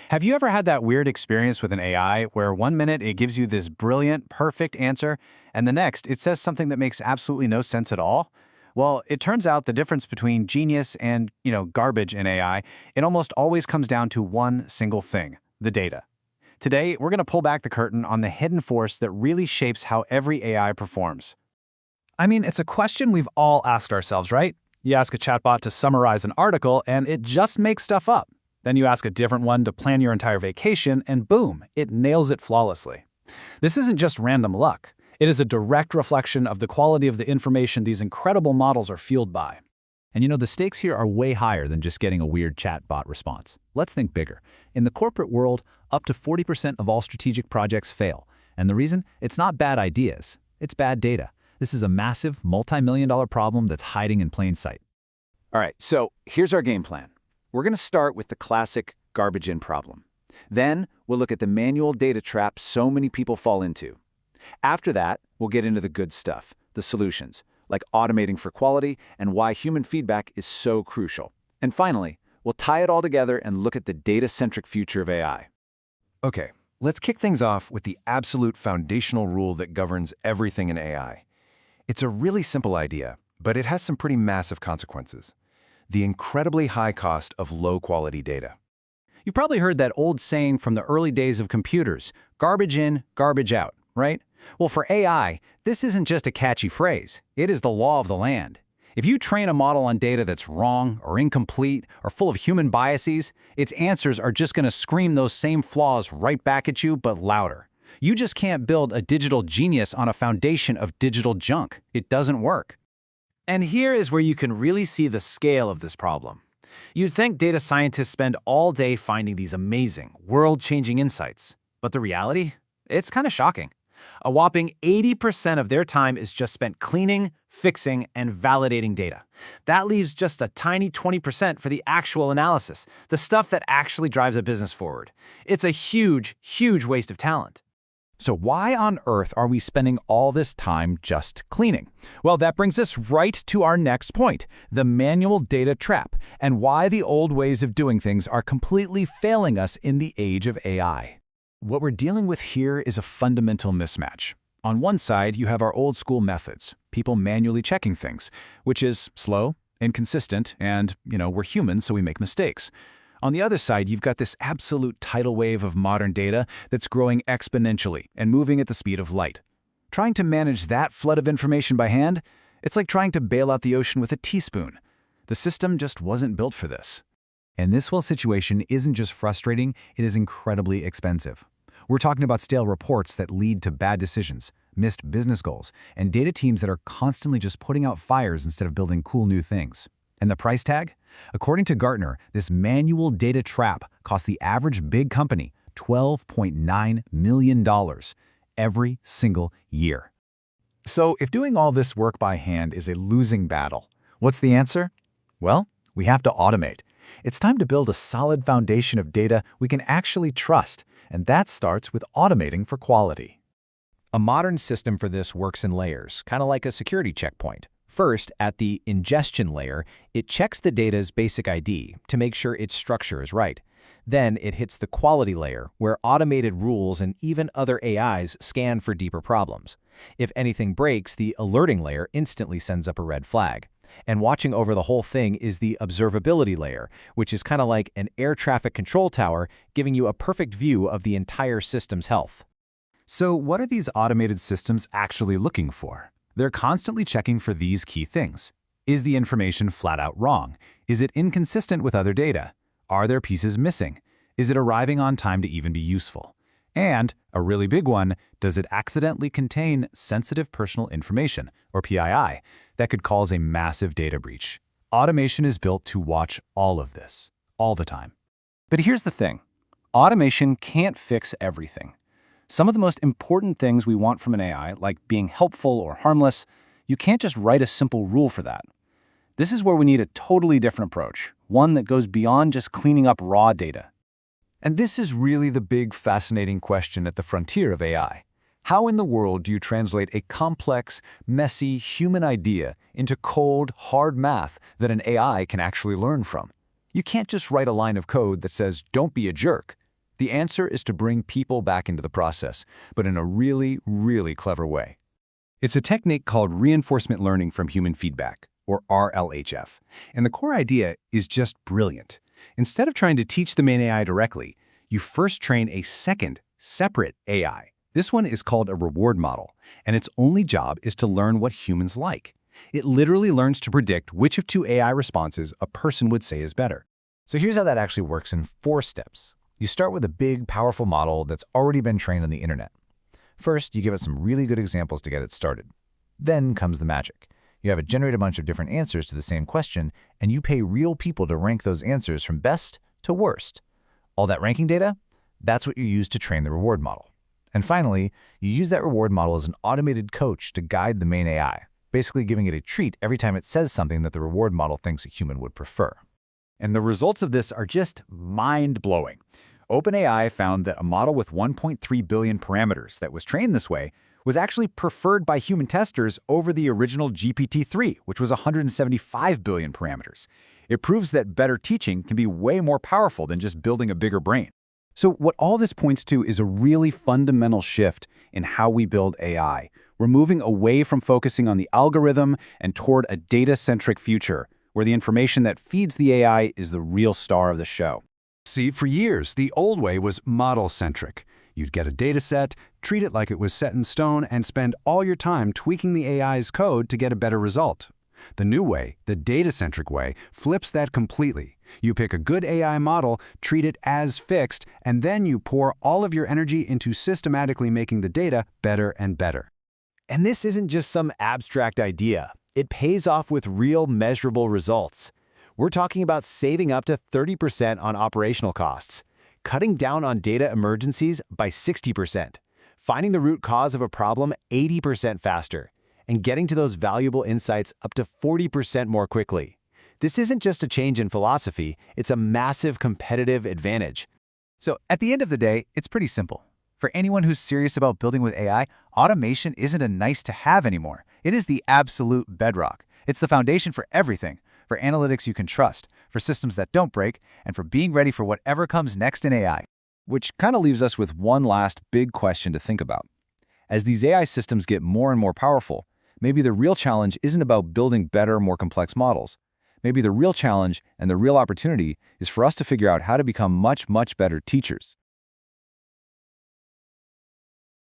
Have you ever had that weird experience with an AI where one minute it gives you this brilliant, perfect answer, and the next it says something that makes absolutely no sense at all? Well, it turns out the difference between genius and, garbage in AI, it almost always comes down to one single thing, the data. Today, we're going to pull back the curtain on the hidden force that really shapes how every AI performs. I mean, it's a question we've all asked ourselves, right? You ask a chatbot to summarize an article, and it just makes stuff up. Then you ask a different one to plan your entire vacation, and boom, it nails it flawlessly. This isn't just random luck. It is a direct reflection of the quality of the information these incredible models are fueled by. And the stakes here are way higher than just getting a weird chatbot response. Let's think bigger. In the corporate world, up to 40% of all strategic projects fail. And the reason? It's not bad ideas. It's bad data. This is a massive, multi-million-dollar problem that's hiding in plain sight. All right, so here's our game plan. We're going to start with the classic garbage in problem. Then we'll look at the manual data trap so many people fall into. After that, we'll get into the good stuff, the solutions, like automating for quality and why human feedback is so crucial. And finally, we'll tie it all together and look at the data-centric future of AI. Okay, let's kick things off with the absolute foundational rule that governs everything in AI. It's a really simple idea, but it has some pretty massive consequences. The incredibly high cost of low-quality data. You've probably heard that old saying from the early days of computers, garbage in, garbage out, right? Well, for AI, this isn't just a catchy phrase. It is the law of the land. If you train a model on data that's wrong or incomplete or full of human biases, its answers are just going to scream those same flaws right back at you, but louder. You just can't build a digital genius on a foundation of digital junk. It doesn't work. And here is where you can really see the scale of this problem. You'd think data scientists spend all day finding these amazing, world-changing insights. But the reality? It's kind of shocking. A whopping 80% of their time is just spent cleaning, fixing, and validating data. That leaves just a tiny 20% for the actual analysis, the stuff that actually drives a business forward. It's a huge, huge waste of talent. So why on earth are we spending all this time just cleaning? Well, that brings us right to our next point, the manual data trap, and why the old ways of doing things are completely failing us in the age of AI. What we're dealing with here is a fundamental mismatch. On one side, you have our old school methods, people manually checking things, which is slow, inconsistent, and, we're humans, so we make mistakes. On the other side, you've got this absolute tidal wave of modern data that's growing exponentially and moving at the speed of light. Trying to manage that flood of information by hand, it's like trying to bail out the ocean with a teaspoon. The system just wasn't built for this. And this whole situation isn't just frustrating, it is incredibly expensive. We're talking about stale reports that lead to bad decisions, missed business goals, and data teams that are constantly just putting out fires instead of building cool new things. And the price tag? According to Gartner, this manual data trap costs the average big company $12.9 million every single year. So if doing all this work by hand is a losing battle, what's the answer? Well, we have to automate. It's time to build a solid foundation of data we can actually trust, and that starts with automating for quality. A modern system for this works in layers, kind of like a security checkpoint. First, at the ingestion layer, it checks the data's basic ID to make sure its structure is right. Then it hits the quality layer, where automated rules and even other AIs scan for deeper problems. If anything breaks, the alerting layer instantly sends up a red flag. And watching over the whole thing is the observability layer, which is kind of like an air traffic control tower, giving you a perfect view of the entire system's health. So what are these automated systems actually looking for? They're constantly checking for these key things. Is the information flat out wrong? Is it inconsistent with other data? Are there pieces missing? Is it arriving on time to even be useful? And, a really big one, does it accidentally contain sensitive personal information, or PII, that could cause a massive data breach? Automation is built to watch all of this, all the time. But here's the thing. Automation can't fix everything. Some of the most important things we want from an AI, like being helpful or harmless, you can't just write a simple rule for that. This is where we need a totally different approach, one that goes beyond just cleaning up raw data. And this is really the big, fascinating question at the frontier of AI. How in the world do you translate a complex, messy, human idea into cold, hard math that an AI can actually learn from? You can't just write a line of code that says, "Don't be a jerk." The answer is to bring people back into the process, but in a really, really clever way. It's a technique called reinforcement learning from human feedback, or RLHF. And the core idea is just brilliant. Instead of trying to teach the main AI directly, you first train a second, separate AI. This one is called a reward model, and its only job is to learn what humans like. It literally learns to predict which of two AI responses a person would say is better. So here's how that actually works in 4 steps. You start with a big, powerful model that's already been trained on the internet. First, you give it some really good examples to get it started. Then comes the magic. You have it generate a bunch of different answers to the same question, and you pay real people to rank those answers from best to worst. All that ranking data, that's what you use to train the reward model. And finally, you use that reward model as an automated coach to guide the main AI, basically giving it a treat every time it says something that the reward model thinks a human would prefer. And the results of this are just mind-blowing. OpenAI found that a model with 1.3 billion parameters that was trained this way was actually preferred by human testers over the original GPT-3, which was 175 billion parameters. It proves that better teaching can be way more powerful than just building a bigger brain. So what all this points to is a really fundamental shift in how we build AI. We're moving away from focusing on the algorithm and toward a data-centric future, where the information that feeds the AI is the real star of the show. See, for years, the old way was model-centric. You'd get a data set, treat it like it was set in stone, and spend all your time tweaking the AI's code to get a better result. The new way, the data-centric way, flips that completely. You pick a good AI model, treat it as fixed, and then you pour all of your energy into systematically making the data better and better. And this isn't just some abstract idea. It pays off with real measurable results. We're talking about saving up to 30% on operational costs, cutting down on data emergencies by 60%, finding the root cause of a problem 80% faster, and getting to those valuable insights up to 40% more quickly. This isn't just a change in philosophy, it's a massive competitive advantage. So at the end of the day, it's pretty simple. For anyone who's serious about building with AI, automation isn't a nice-to-have anymore. It is the absolute bedrock. It's the foundation for everything, for analytics you can trust, for systems that don't break, and for being ready for whatever comes next in AI. Which kind of leaves us with one last big question to think about. As these AI systems get more and more powerful, maybe the real challenge isn't about building better, more complex models. Maybe the real challenge and the real opportunity is for us to figure out how to become much, much better teachers.